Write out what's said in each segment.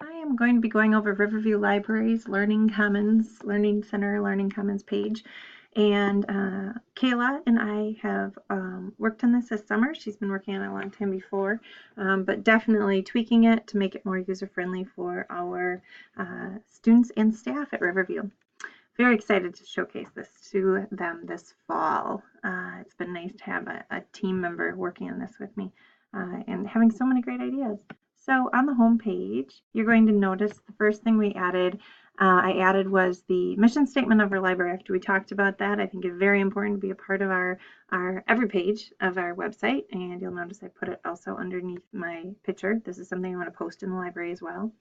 I am going to be going over Riverview Library's Learning Commons, Learning Center, Learning Commons page. And Kayla and I have worked on this summer. She's been working on it a long time before, but definitely tweaking it to make it more user-friendly for our students and staff at Riverview. Very excited to showcase this to them this fall. It's been nice to have a team member working on this with me and having so many great ideas. So on the home page, you're going to notice the first thing I added was the mission statement of our library. After we talked about that, I think it's very important to be a part of our every page of our website. And you'll notice I put it also underneath my picture. This is something I want to post in the library as well.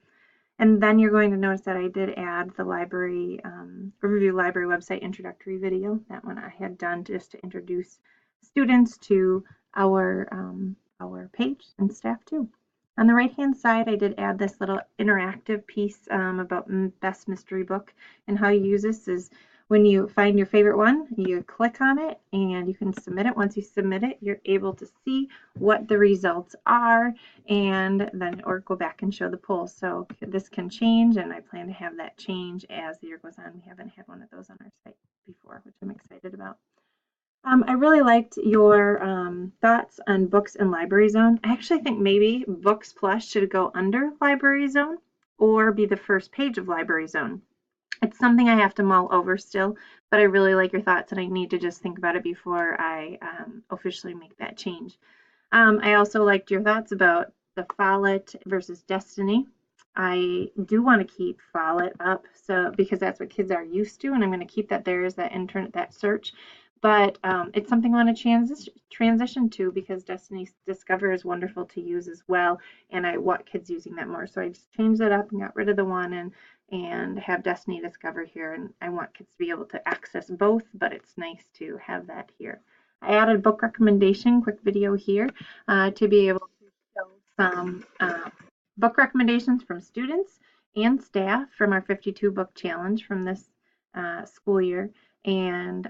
And then you're going to notice that I did add the library, Riverview Library website introductory video. That one I had done just to introduce students to our page and staff too. On the right-hand side, I did add this little interactive piece about best mystery book, and how you use this is when you find your favorite one, you click on it and you can submit it. Once you submit it, you're able to see what the results are and then or go back and show the poll. So this can change, and I plan to have that change as the year goes on. We haven't had one of those on our site before, which I'm excited about. I really liked your thoughts on Books and Library Zone. I actually think maybe Books Plus should go under Library Zone or be the first page of Library Zone. It's something I have to mull over still, but I really like your thoughts and I need to just think about it before I officially make that change. I also liked your thoughts about the Follett versus Destiny. I do want to keep Follett up because that's what kids are used to, and I'm going to keep that there as that search. But it's something I want to transition to because Destiny Discover is wonderful to use as well, and I want kids using that more. So I just changed it up and got rid of the one and have Destiny Discover here, and I want kids to be able to access both, but it's nice to have that here. I added book recommendation, quick video here, to be able to show some book recommendations from students and staff from our 52 book challenge from this school year, and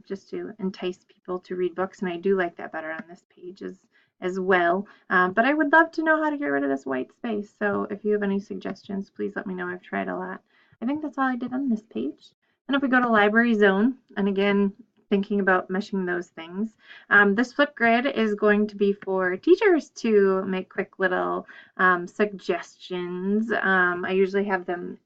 just to entice people to read books. And I do like that better on this page as well. But I would love to know how to get rid of this white space. So if you have any suggestions, please let me know. I've tried a lot. I think that's all I did on this page. And if we go to Library Zone, and again, thinking about meshing those things, this Flipgrid is going to be for teachers to make quick little suggestions. I usually have them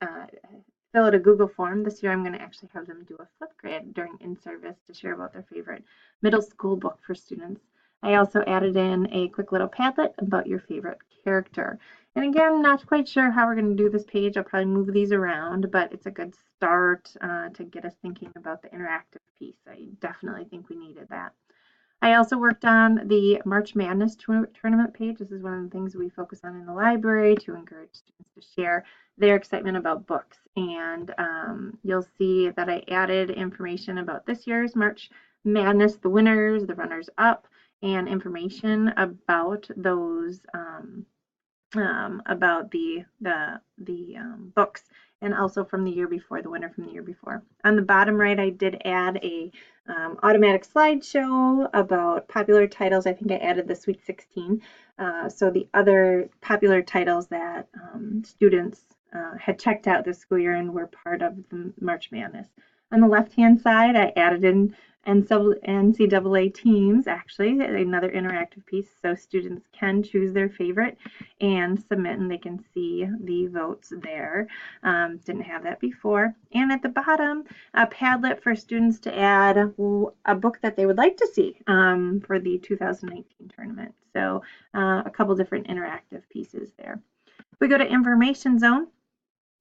fill out a Google form. This year I'm going to actually have them do a Flipgrid during in-service to share about their favorite middle school book for students. I also added in a quick little Padlet about your favorite character. And again, not quite sure how we're going to do this page. I'll probably move these around, but it's a good start to get us thinking about the interactive piece. I definitely think we needed that. I also worked on the March Madness tournament page. This is one of the things we focus on in the library to encourage students to share their excitement about books. And you'll see that I added information about this year's March Madness, the winners, the runners up, and information about those about the books, and also from the year before, the winner from the year before. On the bottom right, I did add a automatic slideshow about popular titles. I think I added the Sweet 16. So the other popular titles that students had checked out this school year and were part of the March Madness. On the left-hand side, I added in NCAA teams, actually, another interactive piece, so students can choose their favorite and submit, and they can see the votes there. Didn't have that before. And at the bottom, a Padlet for students to add a book that they would like to see for the 2019 tournament. So a couple different interactive pieces there. If we go to Information Zone,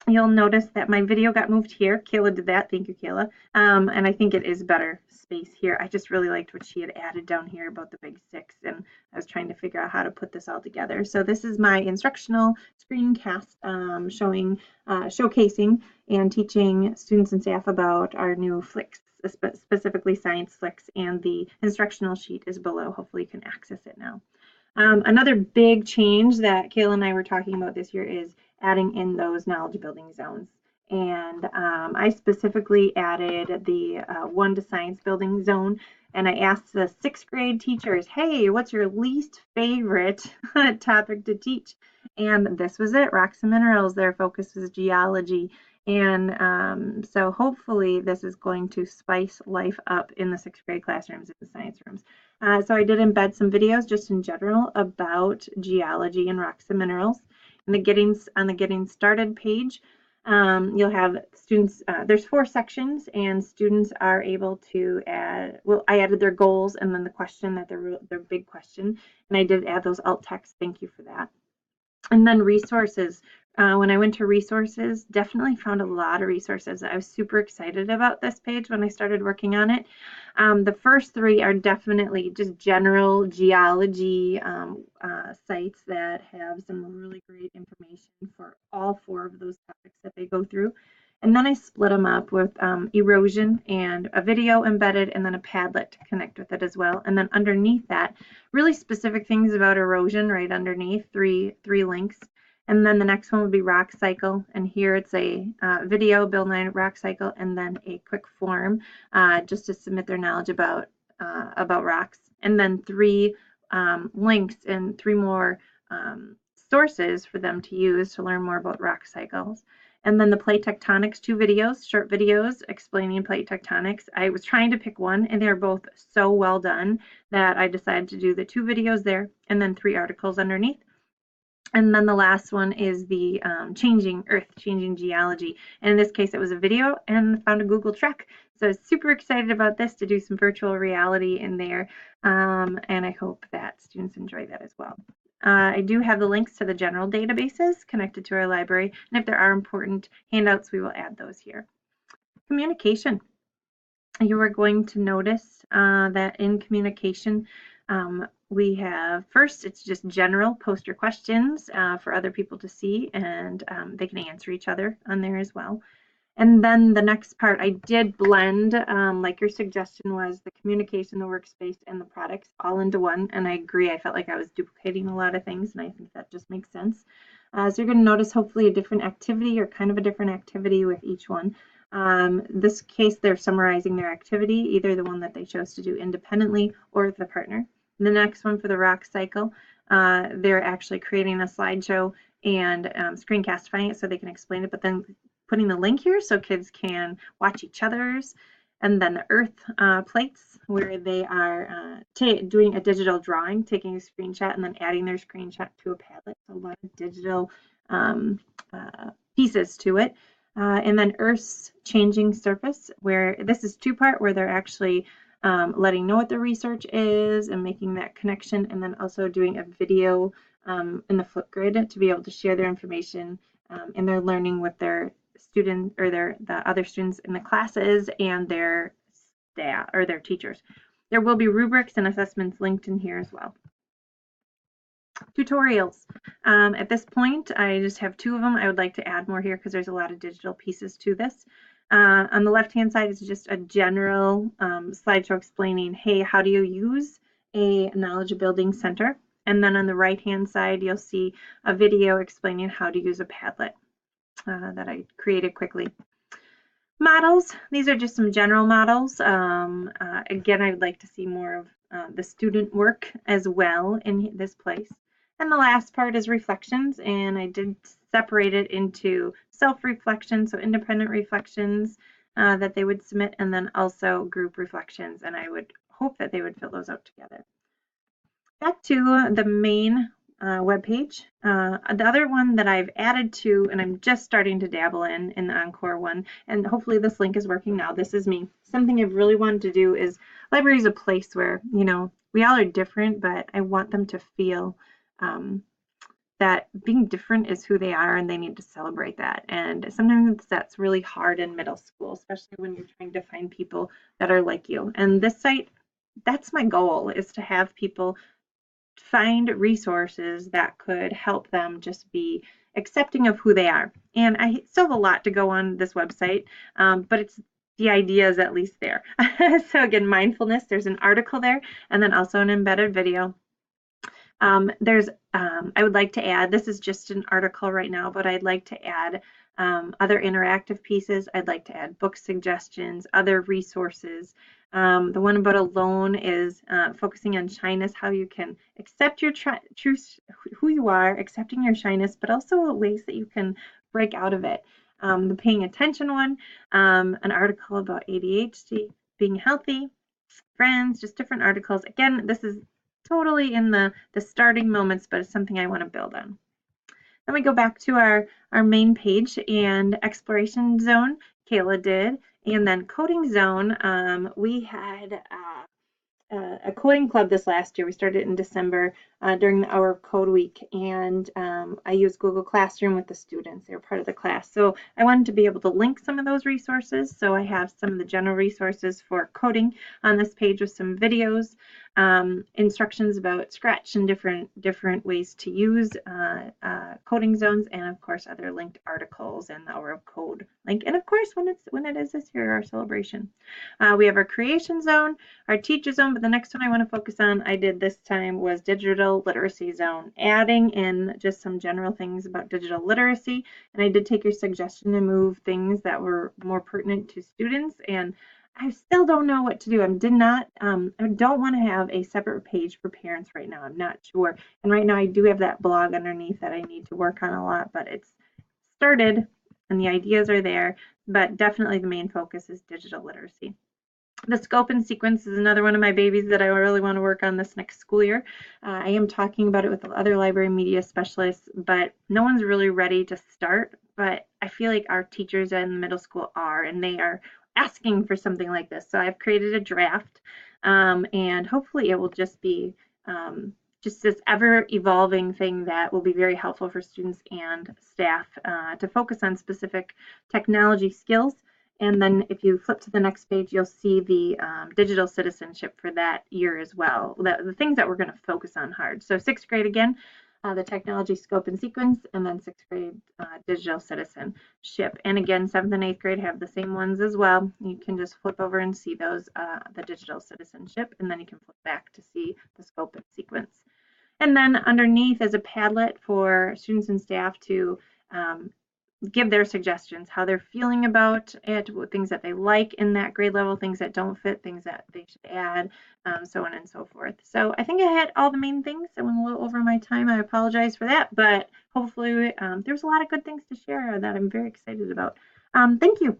you'll notice that my video got moved here. Kayla did that. Thank you, Kayla. And I think it is better space here. I just really liked what she had added down here about the big six, and I was trying to figure out how to put this all together. So this is my instructional screencast showcasing and teaching students and staff about our new flicks, specifically science flicks, and the instructional sheet is below. Hopefully you can access it now. Another big change that Kayla and I were talking about this year is adding in those knowledge building zones. And I specifically added the 1 to science building zone, and I asked the 6th grade teachers, hey, what's your least favorite topic to teach? And this was it, rocks and minerals. Their focus was geology. And so hopefully this is going to spice life up in the 6th grade classrooms, in the science rooms. So I did embed some videos just in general about geology and rocks and minerals. On the Getting Started page, you'll have students, there's 4 sections, and students are able to add, well, I added their goals and then the question, that their big question, and I did add those alt text. Thank you for that. And then resources. When I went to resources, definitely found a lot of resources. I was super excited about this page when I started working on it. The first 3 are definitely just general geology sites that have some really great information for all 4 of those topics that they go through. And then I split them up with erosion and a video embedded, and then a Padlet to connect with it as well. And then underneath that, really specific things about erosion right underneath, three links. And then the next one would be rock cycle, and here it's a video, Bill Nye rock cycle, and then a quick form just to submit their knowledge about rocks. And then 3 links and 3 more sources for them to use to learn more about rock cycles. And then the plate tectonics, 2 videos, short videos explaining plate tectonics. I was trying to pick one, and they're both so well done that I decided to do the 2 videos there, and then 3 articles underneath. And then the last one is the changing Earth, changing geology. And in this case, it was a video, and found a Google Trek. So I was super excited about this, to do some virtual reality in there. And I hope that students enjoy that as well. I do have the links to the general databases connected to our library, and if there are important handouts, we will add those here. Communication. You are going to notice that in communication, we have, first, it's just general, post your questions for other people to see, and they can answer each other on there as well. And then the next part, I did blend, like your suggestion was, the communication, the workspace, and the products all into one. And I agree, I felt like I was duplicating a lot of things, and I think that just makes sense. So you're going to notice hopefully a different activity, or kind of a different activity with each one. This case, they're summarizing their activity, either the one that they chose to do independently or with the partner. The next one, for the rock cycle, they're actually creating a slideshow and screencastifying it so they can explain it, but then putting the link here so kids can watch each other's. And then the earth plates, where they are doing a digital drawing, taking a screenshot and then adding their screenshot to a Padlet. So a lot of digital pieces to it. And then Earth's changing surface, where this is 2-part, where they're actually letting know what the research is and making that connection, and then also doing a video in the Flipgrid to be able to share their information and their learning with their student, or the other students in the classes, and their staff or their teachers. There will be rubrics and assessments linked in here as well. Tutorials. At this point, I just have 2 of them. I would like to add more here because there's a lot of digital pieces to this. On the left-hand side is just a general slideshow explaining, hey, how do you use a knowledge building center? And then on the right-hand side, you'll see a video explaining how to use a Padlet that I created quickly. Models. These are just some general models. Again, I would like to see more of the student work as well in this place. And the last part is reflections, and I did separate it into self-reflection, so independent reflections that they would submit, and then also group reflections, and I would hope that they would fill those out together. Back to the main webpage. The other one that I've added to, and I'm just starting to dabble in the Encore one, and hopefully this link is working now. This is me. Something I've really wanted to do is, library is a place where, you know, we all are different, but I want them to feel that being different is who they are, and they need to celebrate that. And sometimes that's really hard in middle school, especially when you're trying to find people that are like you. And this site, that's my goal, is to have people find resources that could help them just be accepting of who they are. And I still have a lot to go on this website, but it's the idea is at least there. So again, mindfulness, there's an article there, and then also an embedded video. I would like to add, this is just an article right now, but I'd like to add other interactive pieces. I'd like to add book suggestions, other resources. The one about alone is focusing on shyness, how you can accept your truth, who you are, accepting your shyness, but also ways that you can break out of it. The paying attention one, an article about ADHD, being healthy, friends, just different articles. Again, this is totally in the starting moments, but it's something I want to build on. Then we go back to our main page and exploration zone, Kayla did. And then coding zone, we had a coding club this last year. We started in December during the Hour of Code Week, and I used Google Classroom with the students. They were part of the class. So I wanted to be able to link some of those resources. So I have some of the general resources for coding on this page with some videos, instructions about Scratch and different ways to use coding zones, and of course other linked articles and the Hour of Code link. And of course when it is this year, our celebration. We have our creation zone, our teacher zone, but the next one I want to focus on, I did this time, was digital literacy zone, adding in just some general things about digital literacy. And I did take your suggestion to move things that were more pertinent to students, and I still don't know what to do. I don't want to have a separate page for parents right now. I'm not sure. And right now I do have that blog underneath that I need to work on a lot, but it's started and the ideas are there, but definitely the main focus is digital literacy. The scope and sequence is another one of my babies that I really want to work on this next school year. I am talking about it with other library media specialists, but no one's really ready to start. But I feel like our teachers in the middle school are, and they are asking for something like this. So I've created a draft, and hopefully it will just be just this ever evolving thing that will be very helpful for students and staff to focus on specific technology skills. And then if you flip to the next page, you'll see the digital citizenship for that year as well, the things that we're going to focus on hard. So sixth grade again, the technology scope and sequence, and then sixth grade digital citizenship. And again, seventh and eighth grade have the same ones as well. You can just flip over and see those, the digital citizenship, and then you can flip back to see the scope and sequence. And then underneath is a Padlet for students and staff to give their suggestions, how they're feeling about it, things that they like in that grade level, things that don't fit, things that they should add, so on and so forth. So I think I had all the main things. I went a little over my time. I apologize for that, but hopefully there's a lot of good things to share that I'm very excited about. Thank you.